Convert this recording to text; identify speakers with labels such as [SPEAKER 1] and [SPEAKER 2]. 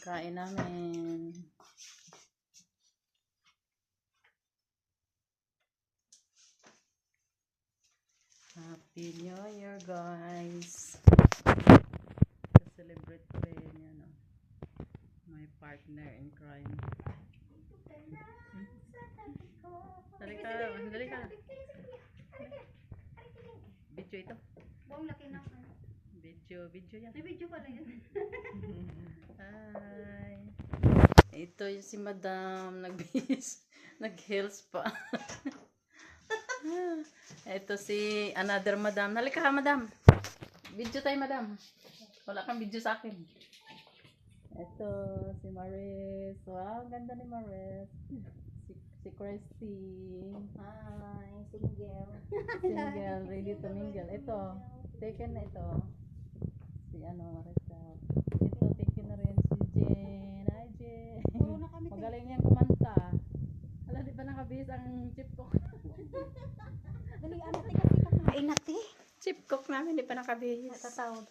[SPEAKER 1] Kain namin. Happy New Year, guys. Celebrate ko rin yan, oh. My partner in crime. Dali ka. Video ito.
[SPEAKER 2] Buong laki ng ano.
[SPEAKER 1] Video yan.
[SPEAKER 2] May video pala yun.
[SPEAKER 1] Hi. Ito yung si Madam. Nag-heels pa. Ito si another Madam. Halika ka, Madam. Video tayo, Madam. Wala kang video sa akin. Ito si Maris. Wow, ganda ni Maris. Si Christy.
[SPEAKER 2] Hi, single.
[SPEAKER 1] Single, ready to mingle. Ito, taken na ito. Si Maricel. Ito, taken na rin si Jen. Hi, Jen.
[SPEAKER 2] Puro na kami.
[SPEAKER 1] Magaling niyang kumanta. Hala, di ba nakabihis ang chip cook?
[SPEAKER 2] Dali, anak, tika. Ay, nati.
[SPEAKER 1] Chip cook namin, di pa nakabihis.
[SPEAKER 2] Natatawag.